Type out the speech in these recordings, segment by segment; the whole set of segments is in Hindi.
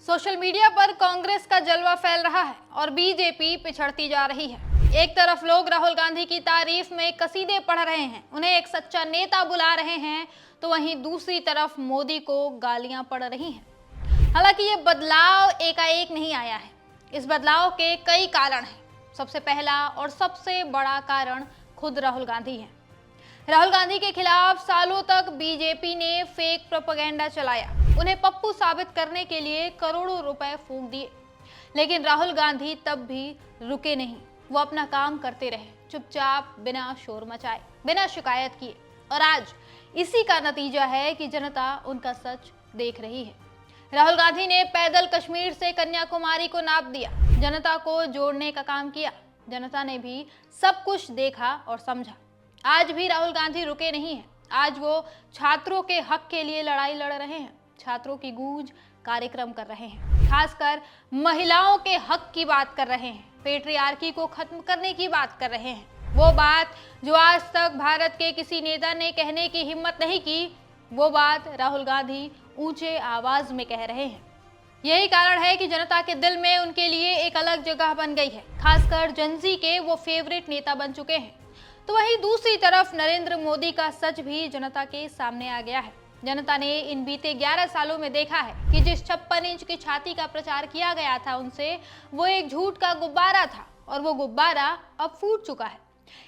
सोशल मीडिया पर कांग्रेस का जलवा फैल रहा है और बीजेपी पिछड़ती जा रही है। एक तरफ लोग राहुल गांधी की तारीफ में कसीदे पढ़ रहे हैं, उन्हें एक सच्चा नेता बुला रहे हैं, तो वहीं दूसरी तरफ मोदी को गालियां पड़ रही हैं। हालांकि ये बदलाव एकाएक नहीं आया है। इस बदलाव के कई कारण हैं। सबसे पहला और सबसे बड़ा कारण खुद राहुल गांधी है। राहुल गांधी के खिलाफ सालों तक बीजेपी ने फेक प्रोपेगेंडा चलाया, उन्हें पप्पू साबित करने के लिए करोड़ों रुपए फूंक दिए, लेकिन राहुल गांधी तब भी रुके नहीं। वो अपना काम करते रहे, चुपचाप, बिना शोर मचाए, बिना शिकायत किए। और आज इसी का नतीजा है कि जनता उनका सच देख रही है। राहुल गांधी ने पैदल कश्मीर से कन्याकुमारी को नाप दिया, जनता को जोड़ने का काम किया। जनता ने भी सब कुछ देखा और समझा। आज भी राहुल गांधी रुके नहीं हैं। आज वो छात्रों के हक के लिए लड़ाई लड़ रहे हैं, छात्रों की गूंज कार्यक्रम कर रहे हैं, खासकर महिलाओं के हक की बात कर रहे हैं, पेट्रियार्की को खत्म करने की बात कर रहे हैं। वो बात जो आज तक भारत के किसी नेता ने कहने की हिम्मत नहीं की, वो बात राहुल गांधी ऊंचे आवाज में कह रहे हैं। यही कारण है कि जनता के दिल में उनके लिए एक अलग जगह बन गई है। खासकर जनजी के वो फेवरेट नेता बन चुके हैं। तो वहीं दूसरी तरफ नरेंद्र मोदी का सच भी जनता के सामने आ गया है। जनता ने इन बीते 11 सालों में देखा है कि जिस 56 इंच की छाती का प्रचार किया गया था उनसे, वो एक झूठ का गुब्बारा था और वो गुब्बारा अब फूट चुका है।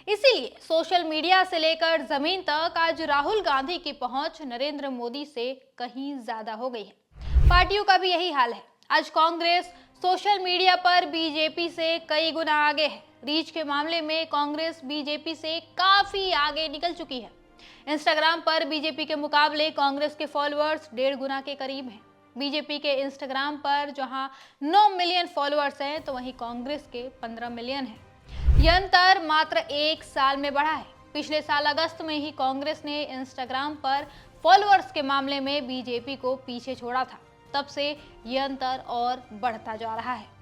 इसीलिए सोशल मीडिया से लेकर जमीन तक आज राहुल गांधी की पहुंच नरेंद्र मोदी से कहीं ज्यादा हो गई है। पार्टियों का भी यही हाल है। आज कांग्रेस सोशल मीडिया पर बीजेपी से कई गुना आगे है। रीच के मामले में कांग्रेस बीजेपी से काफी आगे निकल चुकी है। इंस्टाग्राम पर बीजेपी के मुकाबले कांग्रेस के फॉलोअर्स 1.5 गुना के करीब हैं। बीजेपी के इंस्टाग्राम पर जहां 9 मिलियन फॉलोअर्स हैं, तो वहीं कांग्रेस के 15 मिलियन हैं। यह अंतर मात्र 1 साल में बढ़ा है। पिछले साल अगस्त में ही कांग्रेस ने इंस्टाग्राम पर फॉलोअर्स के मामले में बीजेपी को पीछे छोड़ा था। तब से यह अंतर और बढ़ता जा रहा है।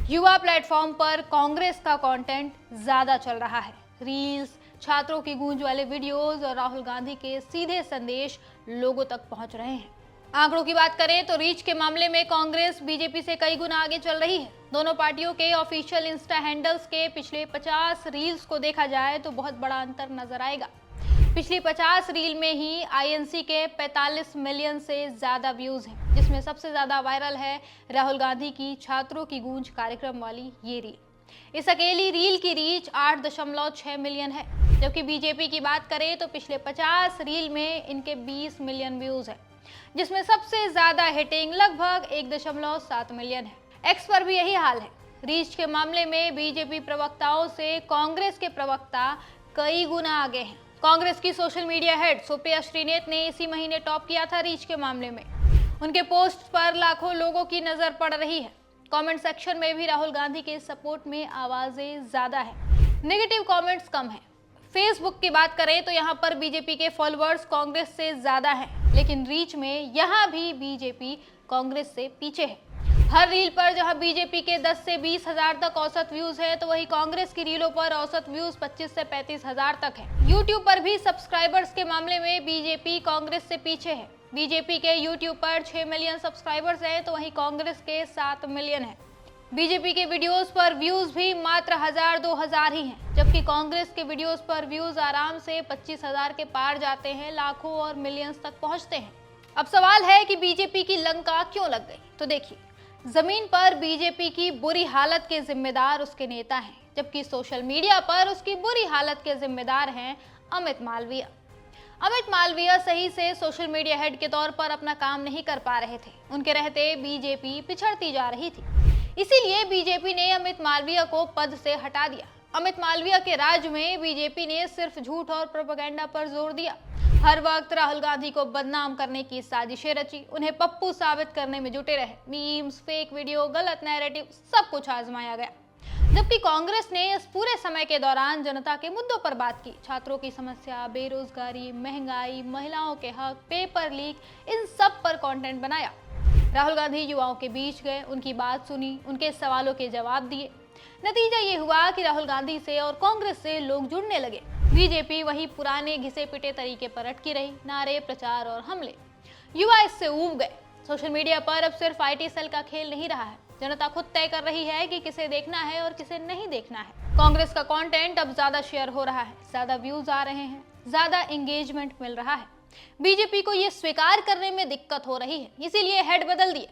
युवा प्लेटफॉर्म पर कांग्रेस का कंटेंट ज्यादा चल रहा है। रील्स, छात्रों की गूंज वाले वीडियोस और राहुल गांधी के सीधे संदेश लोगों तक पहुंच रहे हैं। आंकड़ों की बात करें तो रीच के मामले में कांग्रेस बीजेपी से कई गुना आगे चल रही है। दोनों पार्टियों के ऑफिशियल इंस्टा हैंडल्स के पिछले 50 रील्स को देखा जाए तो बहुत बड़ा अंतर नजर आएगा। पिछली 50 रील में ही आईएनसी के 45 मिलियन से ज्यादा व्यूज हैं, जिसमें सबसे ज्यादा वायरल है राहुल गांधी की छात्रों की गूंज कार्यक्रम वाली ये रील। इस अकेली रील की रीच 8.6 मिलियन है। जबकि बीजेपी की बात करें तो पिछले 50 रील में इनके 20 मिलियन व्यूज है, जिसमें सबसे ज्यादा हिटिंग लगभग 1.7 मिलियन है। एक्स पर भी यही हाल है। रीच के मामले में बीजेपी प्रवक्ताओं से कांग्रेस के प्रवक्ता कई गुना आगे हैं। कांग्रेस की social media head Supriya Shrinate ने इसी महीने टॉप किया था रीच के मामले में। उनके पोस्ट पर लाखों लोगों की नजर पड़ रही है। कमेंट सेक्शन में भी राहुल गांधी के सपोर्ट में आवाजें ज्यादा है, नेगेटिव कमेंट्स कम है। फेसबुक की बात करें तो यहाँ पर बीजेपी के फॉलोअर्स कांग्रेस से ज्यादा हैं, लेकिन रीच में यहाँ भी बीजेपी कांग्रेस से पीछे है। हर रील पर जहां बीजेपी के 10 से 20 हजार तक औसत व्यूज है, तो वहीं कांग्रेस की रीलों पर औसत व्यूज 25 से 35 हजार तक है। यूट्यूब पर भी सब्सक्राइबर्स के मामले में बीजेपी कांग्रेस से पीछे है। बीजेपी के यूट्यूब पर 6 मिलियन सब्सक्राइबर्स हैं, तो वहीं कांग्रेस के 7 मिलियन है। बीजेपी के वीडियोस पर व्यूज भी मात्र 1000-2000 ही हैं, जबकि कांग्रेस के वीडियोस पर व्यूज आराम से 25,000 के पार जाते हैं, लाखों और मिलियंस तक पहुंचते हैं। अब सवाल है कि बीजेपी की लंका क्यों लग गई? तो देखिए, जमीन पर बीजेपी की बुरी हालत के जिम्मेदार उसके नेता हैं, जबकि सोशल मीडिया पर उसकी बुरी हालत के जिम्मेदार हैं अमित मालवीय। अमित मालवीय सही से सोशल मीडिया हेड के तौर पर अपना काम नहीं कर पा रहे थे। उनके रहते बीजेपी पिछड़ती जा रही थी। इसीलिए बीजेपी ने अमित मालवीय को पद से हटा दिया। अमित मालवीय के राज में बीजेपी ने सिर्फ झूठ और प्रोपेगेंडा पर जोर दिया। हर वक्त राहुल गांधी को बदनाम करने की साजिशें रची, उन्हें पप्पू साबित करने में जुटे रहे। मीम्स, फेक वीडियो, गलत नैरेटिव, सब कुछ आजमाया गया। जबकि कांग्रेस ने इस पूरे समय के दौरान जनता के मुद्दों पर बात की। छात्रों की समस्या, बेरोजगारी, महंगाई, महिलाओं के हक, पेपर लीक, इन सब पर कंटेंट बनाया। राहुल गांधी युवाओं के बीच गए, उनकी बात सुनी, उनके सवालों के जवाब दिए। नतीजा ये हुआ कि राहुल गांधी से और कांग्रेस से लोग जुड़ने लगे। बीजेपी वही पुराने घिसे पिटे तरीके पर अटकी रही, नारे, प्रचार और हमले। युवा इससे ऊब गए। सोशल मीडिया पर अब सिर्फ आईटी सेल का खेल नहीं रहा है, जनता खुद तय कर रही है कि किसे देखना है और किसे नहीं देखना है। कांग्रेस का कंटेंट अब ज्यादा शेयर हो रहा है, ज्यादा व्यूज आ रहे हैं, ज्यादा एंगेजमेंट मिल रहा है। बीजेपी को ये स्वीकार करने में दिक्कत हो रही है, इसीलिए हेड बदल दिए।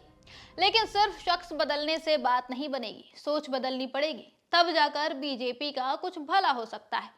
लेकिन सिर्फ शख्स बदलने से बात नहीं बनेगी, सोच बदलनी पड़ेगी, तब जाकर बीजेपी का कुछ भला हो सकता है।